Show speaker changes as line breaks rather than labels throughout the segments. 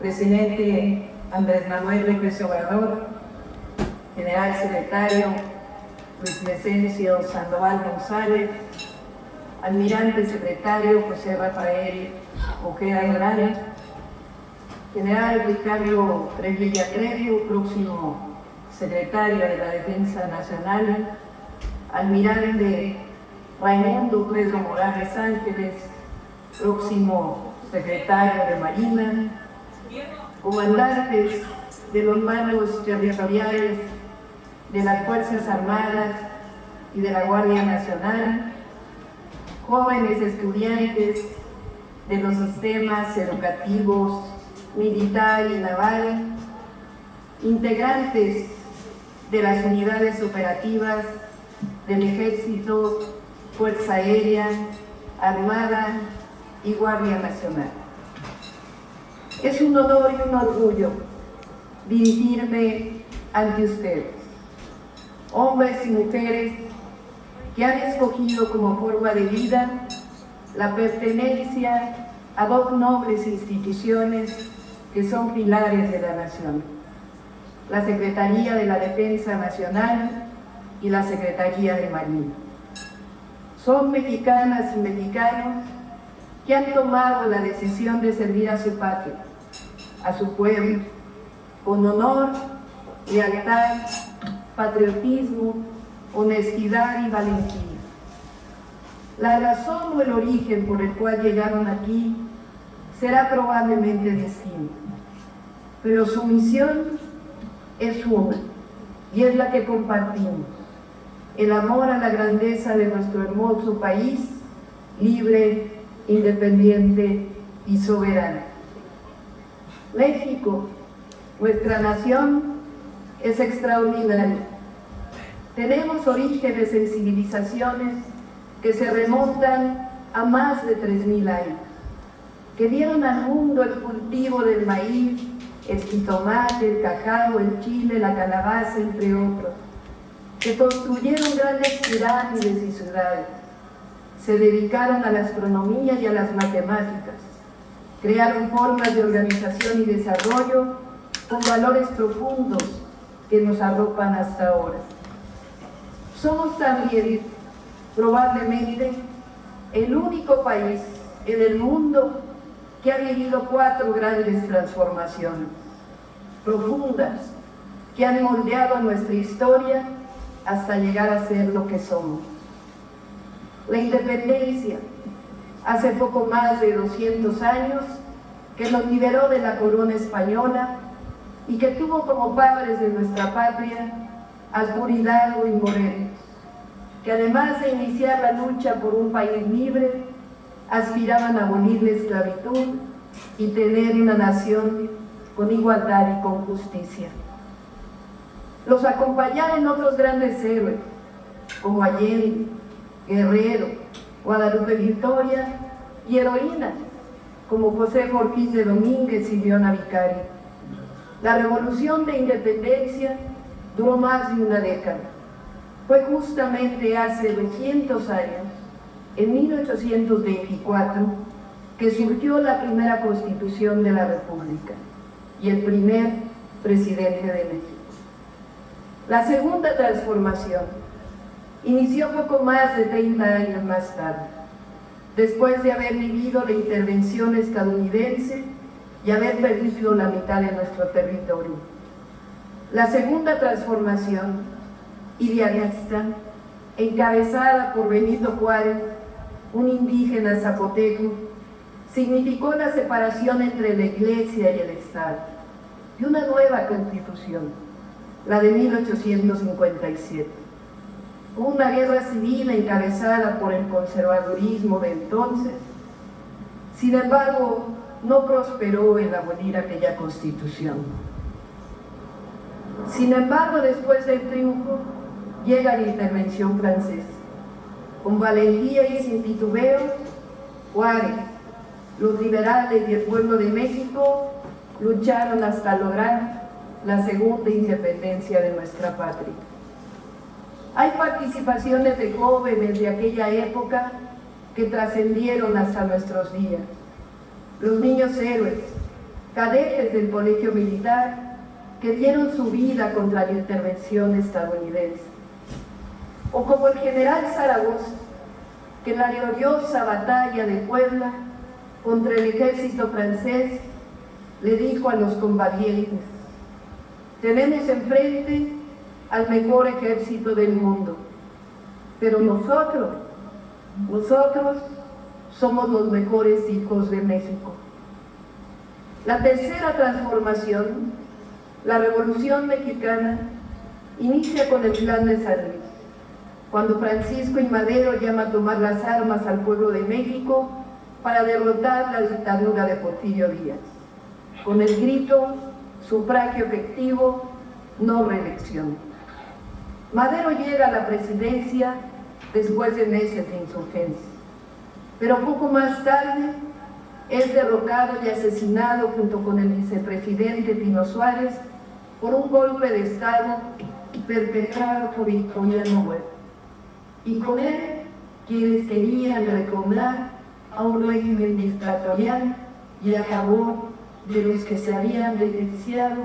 presidente Andrés Manuel López Obrador, general secretario Luis Mecencio Sandoval González, almirante secretario José Rafael Ojeda Morales, general Ricardo Trevilla Treviño, próximo secretario de la Defensa Nacional, almirante Raimundo Pedro Morales Ángeles, próximo secretario de Marina, comandantes de los mandos territoriales de las Fuerzas Armadas y de la Guardia Nacional, jóvenes estudiantes de los sistemas educativos militar y naval, integrantes de las unidades operativas del Ejército, Fuerza Aérea, Armada y Guardia Nacional. Es un honor y un orgullo dirigirme ante ustedes, hombres y mujeres que han escogido como forma de vida la pertenencia a dos nobles instituciones que son pilares de la nación: la Secretaría de la Defensa Nacional y la Secretaría de Marina. Son mexicanas y mexicanos que han tomado la decisión de servir a su patria, a su pueblo, con honor, lealtad, patriotismo, honestidad y valentía. La razón o el origen por el cual llegaron aquí será probablemente distinto, pero su misión es una y es la que compartimos: el amor a la grandeza de nuestro hermoso país, libre, independiente y soberano. México, nuestra nación, es extraordinaria. Tenemos orígenes en civilizaciones que se remontan a más de 3000 años, que dieron al mundo el cultivo del maíz, el jitomate, el cacao, el chile, la calabaza, entre otros, que construyeron grandes pirámides y ciudades, se dedicaron a la astronomía y a las matemáticas, crearon formas de organización y desarrollo con valores profundos que nos arropan hasta ahora. Somos también, probablemente, el único país en el mundo que ha vivido 4 grandes transformaciones profundas que han moldeado nuestra historia hasta llegar a ser lo que somos. La independencia, hace poco más de 200 años, que nos liberó de la corona española y que tuvo como padres de nuestra patria a Arturo Hidalgo y Morelos, que además de iniciar la lucha por un país libre, aspiraban a abolir la esclavitud y tener una nación con igualdad y con justicia. Los acompañaron otros grandes héroes, como Allende, Guerrero, Guadalupe Victoria, y heroínas, como José Ortiz de Domínguez y Leona Vicario. La revolución de independencia duró más de una década. Fue justamente hace 200 años, en 1824, que surgió la primera Constitución de la República y el primer presidente de México. La segunda transformación inició poco más de 30 años más tarde, después de haber vivido la intervención estadounidense y haber perdido la mitad de nuestro territorio. La segunda transformación, idealista, encabezada por Benito Juárez, un indígena zapoteco, significó la separación entre la Iglesia y el Estado, y una nueva Constitución, la de 1857. Una guerra civil encabezada por el conservadurismo de entonces. Sin embargo, no prosperó el abolir aquella Constitución. Sin embargo, después del triunfo, llega la intervención francesa. Con valentía y sin titubeo, Juárez, los liberales y el pueblo de México lucharon hasta lograr la segunda independencia de nuestra patria. Hay participaciones de jóvenes de aquella época que trascendieron hasta nuestros días. Los niños héroes, cadetes del colegio militar que dieron su vida contra la intervención estadounidense. O como el general Zaragoza, que en la gloriosa batalla de Puebla contra el ejército francés le dijo a los combatientes: tenemos enfrente al mejor ejército del mundo, pero nosotros somos los mejores hijos de México. La tercera transformación, la Revolución Mexicana, inicia con el Plan de San Luis, cuando Francisco I. Madero llama a tomar las armas al pueblo de México para derrotar la dictadura de Porfirio Díaz, con el grito: sufragio efectivo, no reelección. Madero llega a la presidencia después de meses de insurgencia, pero poco más tarde es derrocado y asesinado junto con el vicepresidente Pino Suárez por un golpe de Estado perpetrado por Victoriano Huerta, y con él quienes querían recobrar a un régimen dictatorial y a favor de los que se habían beneficiado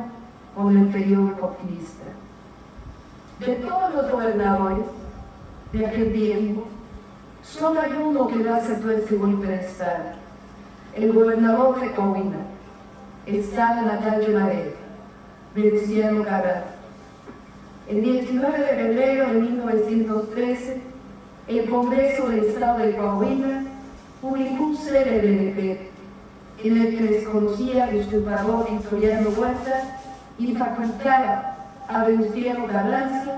con el periodo porfirista. De todos los gobernadores de aquel tiempo, solo hay uno que no aceptó ese golpe de Estado: el gobernador de Coahuila, Estado natal de Madero, Venustiano Carranza. El 19 de febrero de 1913, el Congreso del Estado de Coahuila publicó un célebre decreto en el que desconocía al usurpador Victoriano Huerta y facultaba a Venustiano Carranza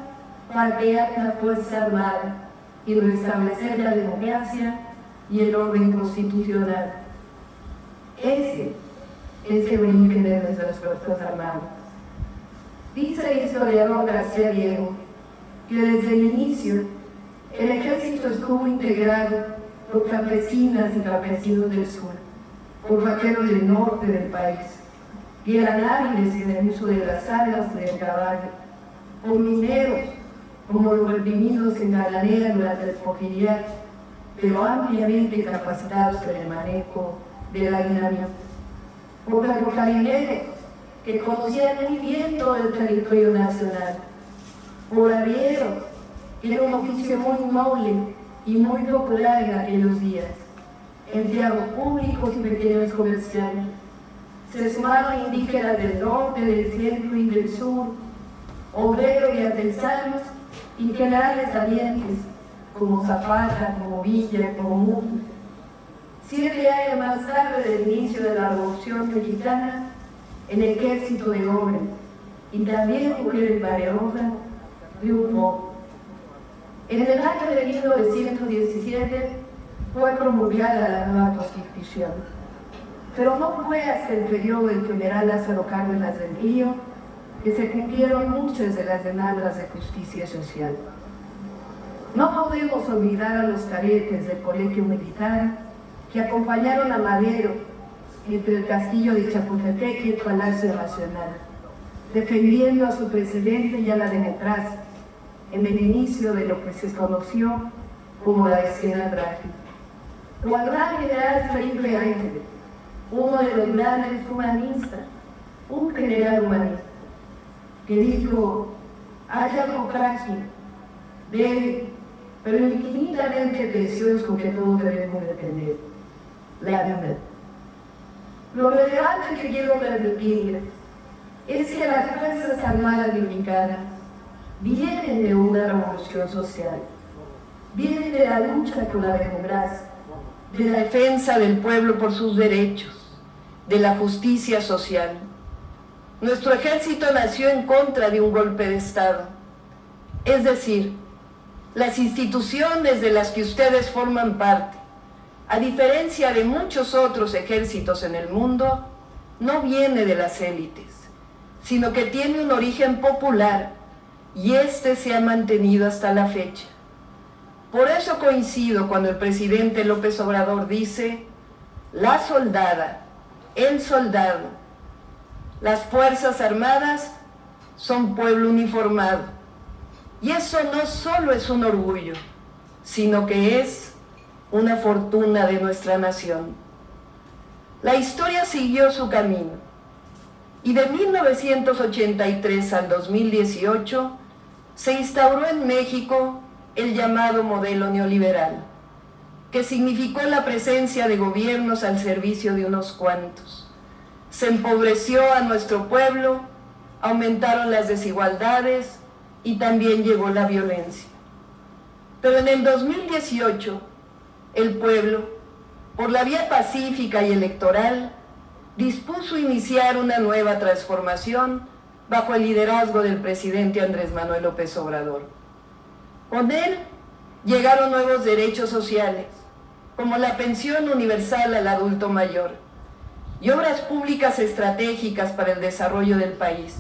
para crear una fuerza armada y restablecer la democracia y el orden constitucional. Ese es el origen de nuestras fuerzas armadas. Dice el historiador García Diego que desde el inicio el ejército estuvo integrado por campesinas y campesinos del sur, por vaqueros del norte del país, que eran hábiles en el uso de las armas y del caballo, por mineros, como los reprimidos en Galanera durante el Porfiriato, pero ampliamente capacitados en el manejo de la dinamita, por ferrocarrileros que conocían muy bien todo el territorio nacional, por arrieros, que era un oficio muy noble y muy popular en aquellos días, empleados públicos y pequeños comerciantes. Se sumaron indígenas del norte, del centro y del sur, obreros y artesanos y generales salientes como Zapata, como Villa, como Mundo. 7 años más tarde del inicio de la Revolución Mexicana, el ejército de hombres y también mujeres valerosas triunfó. En el año de 1917 fue promulgada la nueva Constitución, pero no fue hasta el periodo del general Lázaro Cárdenas del Río que se cumplieron muchas de las demandas de justicia social. No podemos olvidar a los cadetes del colegio militar que acompañaron a Madero entre el castillo de Chapultepec y el Palacio Nacional, defendiendo a su presidente y a la democracia en el inicio de lo que se conoció como la escena trágica. O al gran general Felipe Ángeles, uno de los grandes humanistas, un general humanista, que dijo: hay algo frágil, débil, pero infinitamente precioso que todos debemos de tener: la vida. Lo relevante que quiero transmitirles es que las Fuerzas Armadas Mexicanas vienen de una revolución social, vienen de la lucha por la democracia, de la defensa del pueblo por sus derechos, de la justicia social. Nuestro ejército nació en contra de un golpe de Estado, es decir, las instituciones de las que ustedes forman parte, a diferencia de muchos otros ejércitos en el mundo, no viene de las élites, sino que tiene un origen popular y este se ha mantenido hasta la fecha. Por eso coincido cuando el presidente López Obrador dice: la soldada, el soldado, las Fuerzas Armadas son pueblo uniformado. Y eso no solo es un orgullo, sino que es una fortuna de nuestra nación. La historia siguió su camino y de 1983 al 2018 se instauró en México el llamado modelo neoliberal, que significó la presencia de gobiernos al servicio de unos cuantos. Se empobreció a nuestro pueblo, aumentaron las desigualdades y también llegó la violencia. Pero en el 2018, el pueblo, por la vía pacífica y electoral, dispuso iniciar una nueva transformación bajo el liderazgo del presidente Andrés Manuel López Obrador. Con él llegaron nuevos derechos sociales, como la pensión universal al adulto mayor, y obras públicas estratégicas para el desarrollo del país,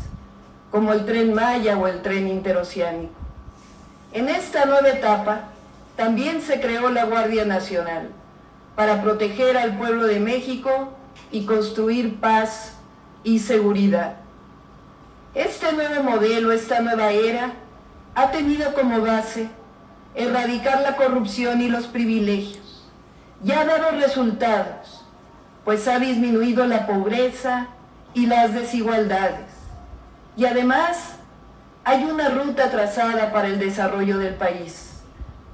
como el Tren Maya o el Tren Interoceánico. En esta nueva etapa también se creó la Guardia Nacional para proteger al pueblo de México y construir paz y seguridad. Este nuevo modelo, esta nueva era, ha tenido como base erradicar la corrupción y los privilegios, y ha dado resultados, pues ha disminuido la pobreza y las desigualdades. Y además, hay una ruta trazada para el desarrollo del país,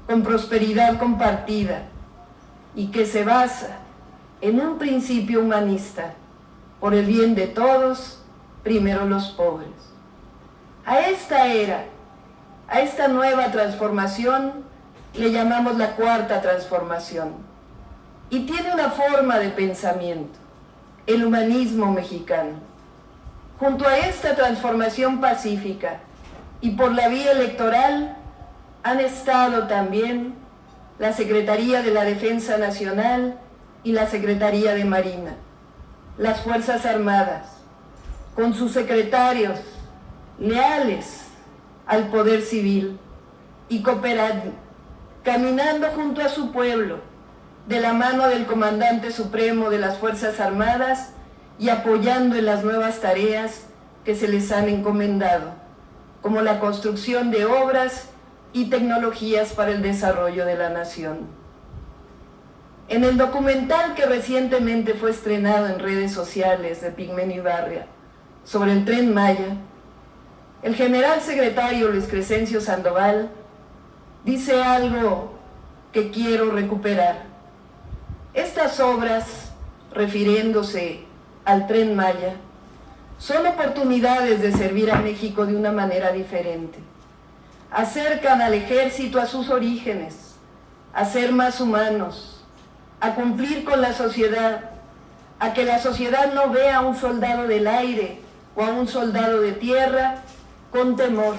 con prosperidad compartida, y que se basa en un principio humanista, por el bien de todos, primero los pobres. A esta era, a esta nueva transformación, le llamamos la cuarta transformación, y tiene una forma de pensamiento, el humanismo mexicano. Junto a esta transformación pacífica y por la vía electoral, han estado también la Secretaría de la Defensa Nacional y la Secretaría de Marina, las Fuerzas Armadas, con sus secretarios leales al poder civil y cooperando, caminando junto a su pueblo, de la mano del Comandante Supremo de las Fuerzas Armadas y apoyando en las nuevas tareas que se les han encomendado, como la construcción de obras y tecnologías para el desarrollo de la nación. En el documental que recientemente fue estrenado en redes sociales de Pigmenio Ibarra sobre el Tren Maya, el general secretario Luis Crescencio Sandoval dice algo que quiero recuperar. Estas obras, refiriéndose al Tren Maya, son oportunidades de servir a México de una manera diferente. Acercan al ejército a sus orígenes, a ser más humanos, a cumplir con la sociedad, a que la sociedad no vea a un soldado del aire o a un soldado de tierra con temor,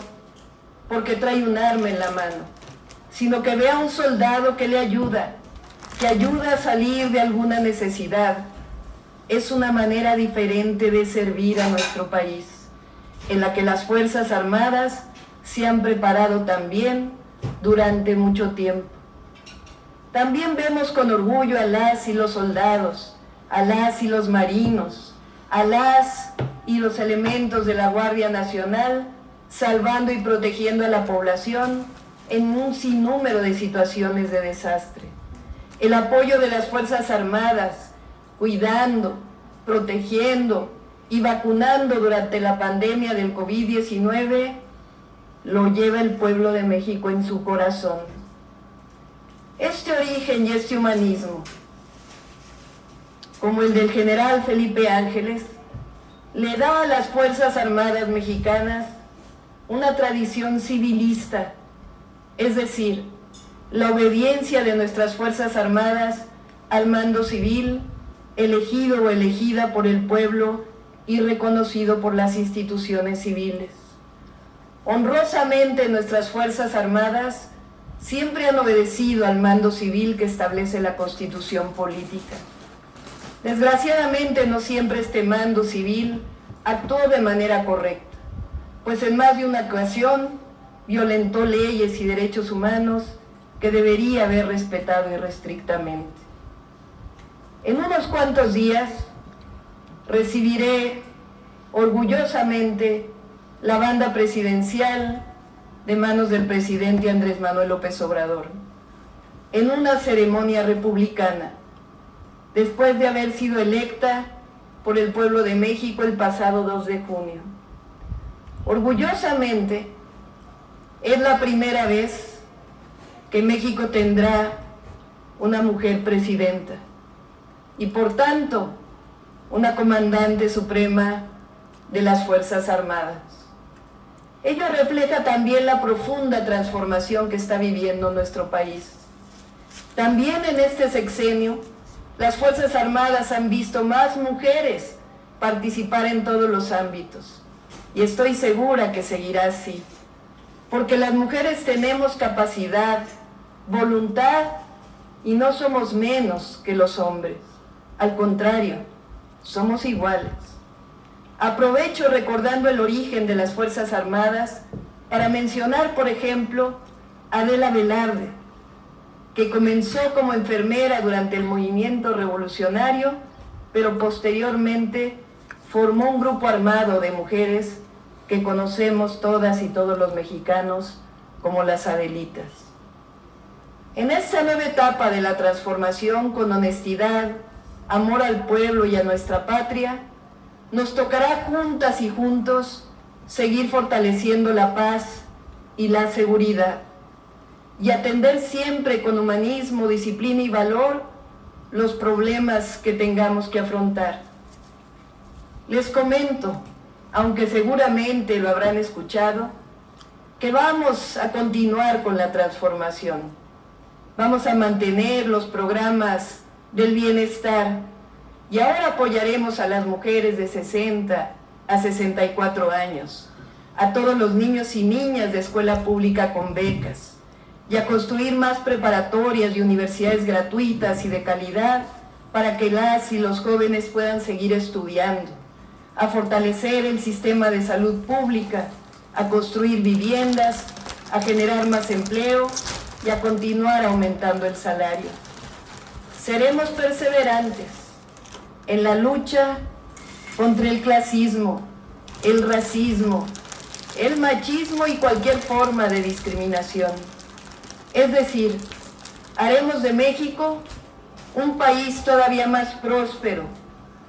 porque trae un arma en la mano, sino que vea a un soldado que le ayuda, que ayuda a salir de alguna necesidad. Es una manera diferente de servir a nuestro país, en la que las Fuerzas Armadas se han preparado también durante mucho tiempo. También vemos con orgullo a las y los soldados, a las y los marinos, a las y los elementos de la Guardia Nacional, salvando y protegiendo a la población en un sinnúmero de situaciones de desastre. El apoyo de las Fuerzas Armadas, cuidando, protegiendo y vacunando durante la pandemia del COVID-19, lo lleva el pueblo de México en su corazón. Este origen y este humanismo, como el del general Felipe Ángeles, le da a las Fuerzas Armadas mexicanas una tradición civilista, es decir, la obediencia de nuestras Fuerzas Armadas al mando civil, elegido o elegida por el pueblo y reconocido por las instituciones civiles. Honrosamente nuestras Fuerzas Armadas siempre han obedecido al mando civil que establece la Constitución política. Desgraciadamente no siempre este mando civil actuó de manera correcta, pues en más de una ocasión violentó leyes y derechos humanos que debería haber respetado irrestrictamente. En unos cuantos días recibiré orgullosamente la banda presidencial de manos del presidente Andrés Manuel López Obrador, en una ceremonia republicana, después de haber sido electa por el pueblo de México el pasado 2 de junio. Orgullosamente, es la primera vez que México tendrá una mujer presidenta y por tanto una comandante suprema de las Fuerzas Armadas. Ello refleja también la profunda transformación que está viviendo nuestro país. También en este sexenio, las Fuerzas Armadas han visto más mujeres participar en todos los ámbitos y estoy segura que seguirá así, porque las mujeres tenemos capacidad, voluntad y no somos menos que los hombres. Al contrario, somos iguales. Aprovecho recordando el origen de las Fuerzas Armadas para mencionar, por ejemplo, a Adela Velarde, que comenzó como enfermera durante el movimiento revolucionario, pero posteriormente formó un grupo armado de mujeres que conocemos todas y todos los mexicanos como las Adelitas. En esta nueva etapa de la transformación, con honestidad, amor al pueblo y a nuestra patria, nos tocará juntas y juntos seguir fortaleciendo la paz y la seguridad y atender siempre con humanismo, disciplina y valor los problemas que tengamos que afrontar. Les comento, aunque seguramente lo habrán escuchado, que vamos a continuar con la transformación. Vamos a mantener los programas del bienestar y ahora apoyaremos a las mujeres de 60 a 64 años, a todos los niños y niñas de escuela pública con becas y a construir más preparatorias y universidades gratuitas y de calidad para que las y los jóvenes puedan seguir estudiando, a fortalecer el sistema de salud pública, a construir viviendas, a generar más empleo y a continuar aumentando el salario. Seremos perseverantes en la lucha contra el clasismo, el racismo, el machismo y cualquier forma de discriminación. Es decir, haremos de México un país todavía más próspero,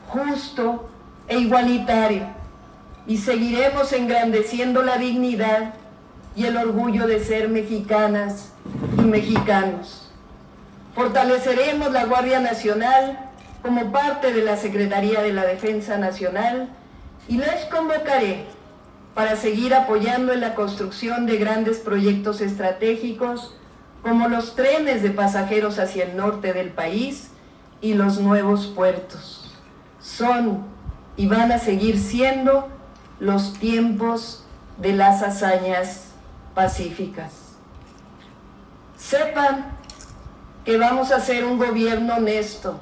justo e igualitario, y seguiremos engrandeciendo la dignidad y el orgullo de ser mexicanas y mexicanos. Fortaleceremos la Guardia Nacional como parte de la Secretaría de la Defensa Nacional y les convocaré para seguir apoyando en la construcción de grandes proyectos estratégicos como los trenes de pasajeros hacia el norte del país y los nuevos puertos. Son y van a seguir siendo los tiempos de las hazañas pacíficas. Sepan que vamos a hacer un gobierno honesto,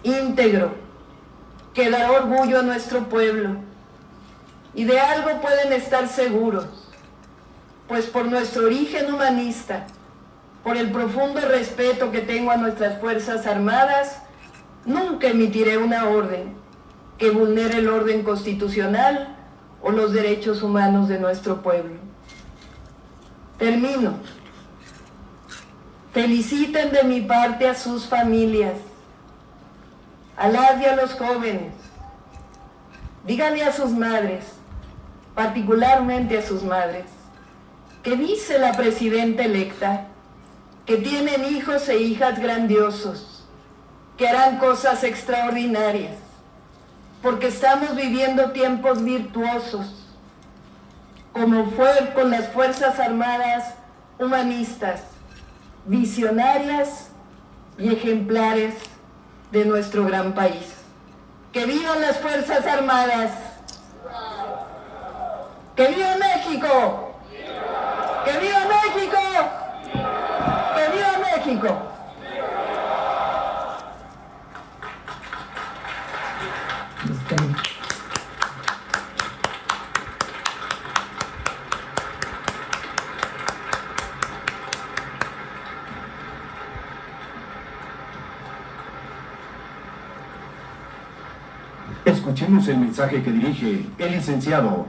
íntegro, que dará orgullo a nuestro pueblo. Y de algo pueden estar seguros, pues por nuestro origen humanista, por el profundo respeto que tengo a nuestras Fuerzas Armadas, nunca emitiré una orden que vulnere el orden constitucional o los derechos humanos de nuestro pueblo. Termino. Feliciten de mi parte a sus familias, a las y a los jóvenes. Díganle a sus madres, particularmente a sus madres, que dice la presidenta electa que tienen hijos e hijas grandiosos, que harán cosas extraordinarias, porque estamos viviendo tiempos virtuosos, como fue con las Fuerzas Armadas humanistas, visionarias y ejemplares de nuestro gran país. ¡Que vivan las Fuerzas Armadas! ¡Que viva México! ¡Que viva México! ¡Que viva México!
Escuchemos el mensaje que dirige el licenciado